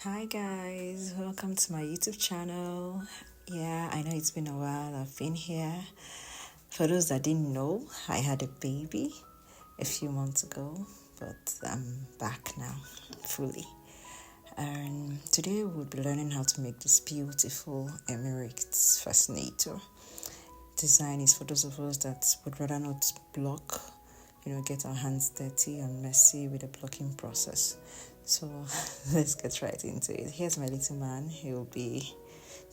Hi guys, welcome to my YouTube channel. Yeah, I know it's been a while I've been here. For those that didn't know, I had a baby a few months ago, but I'm back now fully. And today we'll be learning how to make this beautiful Emirates fascinator. Design is for those of us that would rather not block, get our hands dirty and messy with the blocking process. So let's get right into it. Here's my little man. He'll be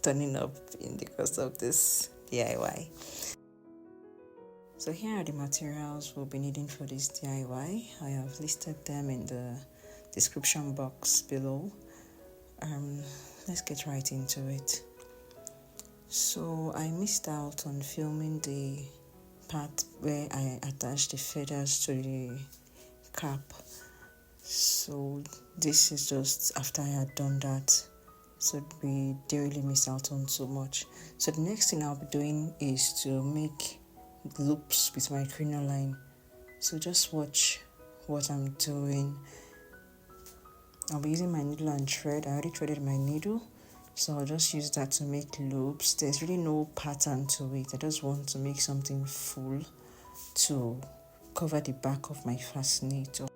turning up in the course of this DIY. So here are the materials we'll be needing for this DIY. I have listed them in the description box below. Let's get right into it. So I missed out on filming the part where I attached the feathers to the cap. So this is just after I had done that. So we didn't really miss out on so much. So the next thing I'll be doing is to make loops with my crinoline. So just watch what I'm doing. I'll be using my needle and thread. I already threaded my needle, so I'll just use that to make loops. There's really no pattern to it. I just want to make something full to cover the back of my fascinator.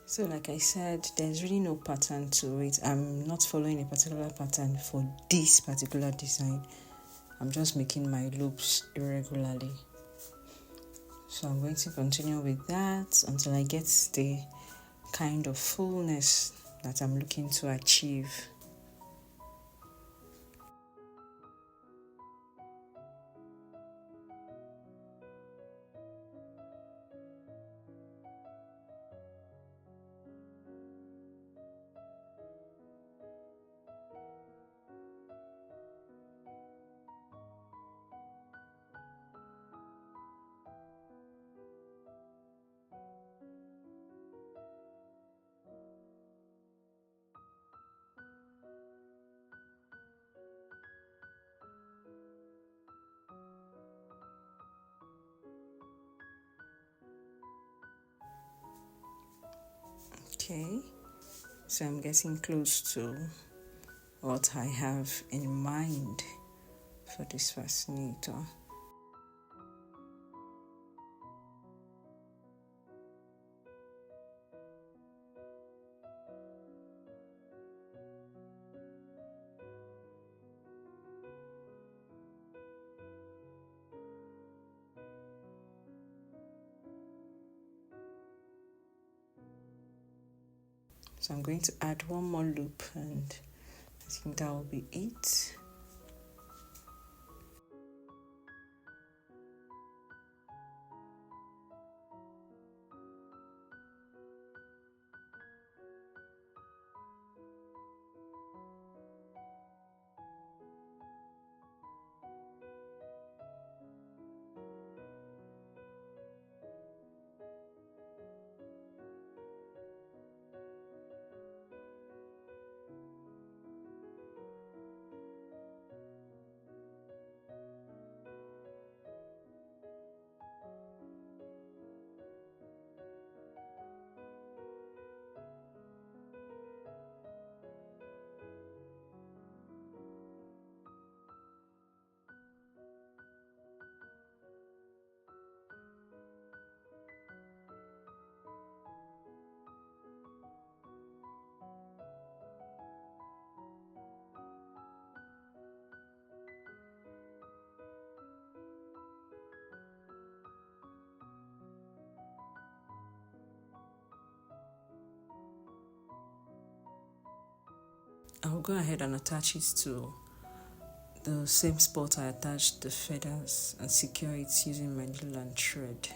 So like I said, there's really no pattern to it. I'm not following a particular pattern for this particular design. I'm just making my loops irregularly. So I'm going to continue with that until I get the kind of fullness that I'm looking to achieve. Okay, so I'm getting close to what I have in mind for this fascinator. So So I'm going to add one more loop, and I think that will be it. I'll go ahead and attach it to the same spot I attached the feathers and secure it using my needle and thread.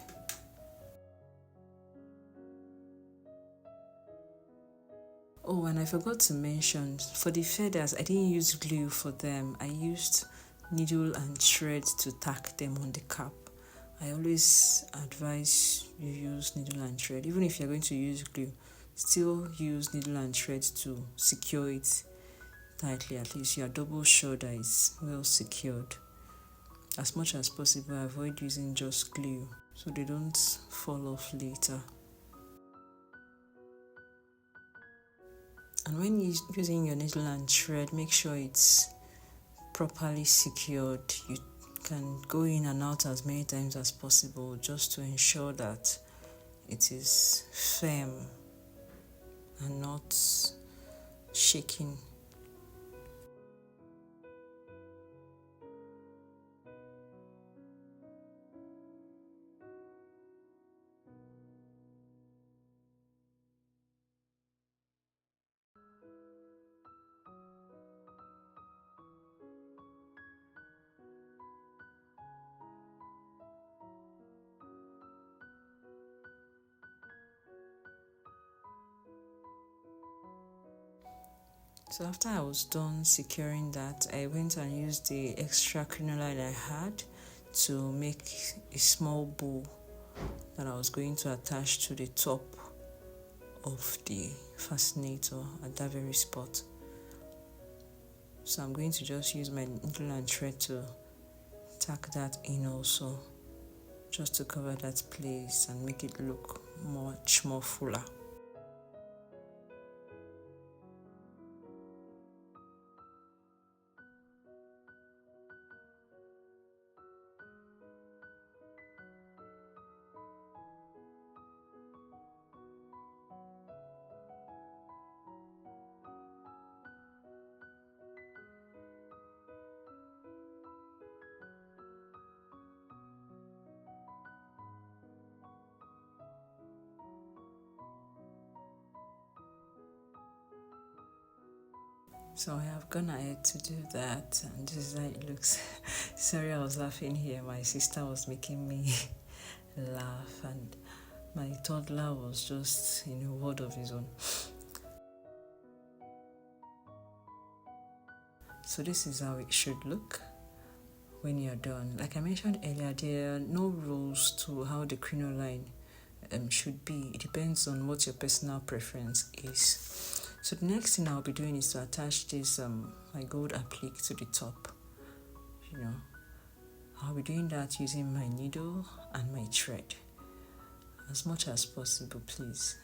Oh, and I forgot to mention, for the feathers, I didn't use glue for them. I used needle and thread to tack them on the cap. I always advise you use needle and thread. Even if you're going to use glue, still use needle and thread to secure it tightly. At least your double shoulder is well secured. As much as possible, avoid using just glue so they don't fall off later. And when you're using your needle and thread, make sure it's properly secured. You can go in and out as many times as possible just to ensure that it is firm and not shaking. So after I was done securing that, I went and used the extra crinoline I had to make a small bow that I was going to attach to the top of the fascinator at that very spot. So I'm going to just use my needle and thread to tack that in also, just to cover that place and make it look much more fuller. So I have gone ahead to do that, and this is how it looks. Sorry, I was laughing here. My sister was making me laugh, and my toddler was just in a world of his own. So this is how it should look when you're done. Like I mentioned earlier, there are no rules to how the crinoline should be. It depends on what your personal preference is. So the next thing I'll be doing is to attach this my gold applique to the top. I'll be doing that using my needle and my thread as much as possible, please.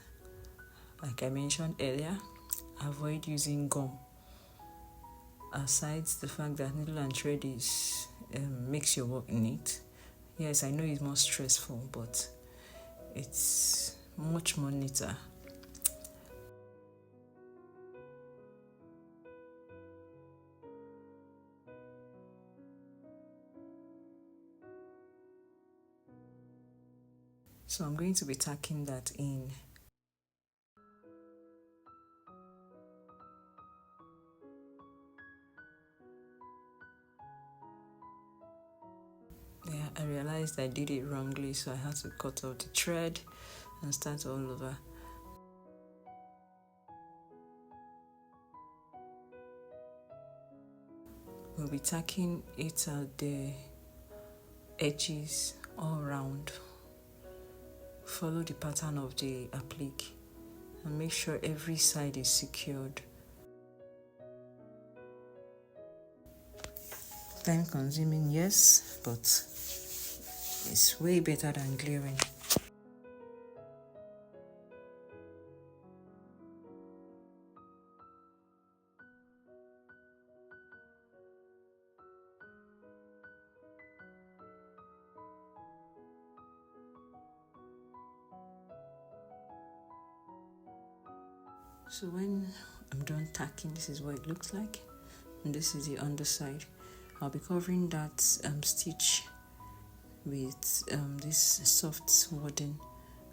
Like I mentioned earlier, avoid using gum. Aside the fact that needle and thread is makes your work neat. Yes, I know it's more stressful, but it's much more neater. So I'm going to be tacking that in. I realized I did it wrongly, so I had to cut off the thread and start all over. We'll be tacking it at the edges all around. Follow the pattern of the applique and make sure every side is secured. Time consuming, yes, but it's way better than gluing. So when I'm done tacking, this is what it looks like, and this is the underside. I'll be covering that stitch with this soft wadding.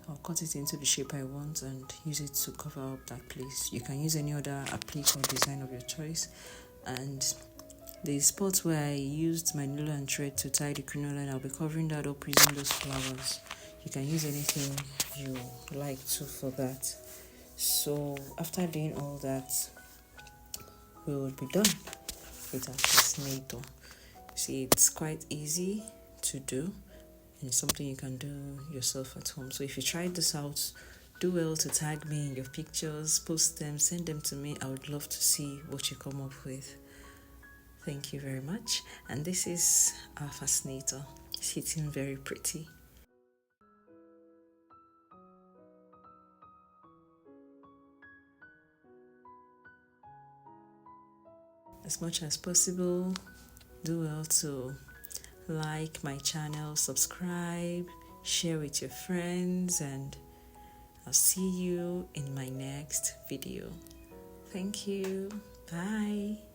I'll cut it into the shape I want and use it to cover up that place. You can use any other applique or design of your choice. And the spots where I used my needle and thread to tie the crinoline, I'll be covering that up using those flowers. You can use anything you like to for that. So after doing all that, we will be done with our fascinator. See, it's quite easy to do, and it's something you can do yourself at home. So if you tried this out, do well to tag me in your pictures, post them, send them to me. I would love to see what you come up with. Thank you very much. And this is our fascinator. It's hitting very pretty. As much as possible, do well to like my channel, subscribe, share with your friends, and I'll see you in my next video. Thank you. Bye.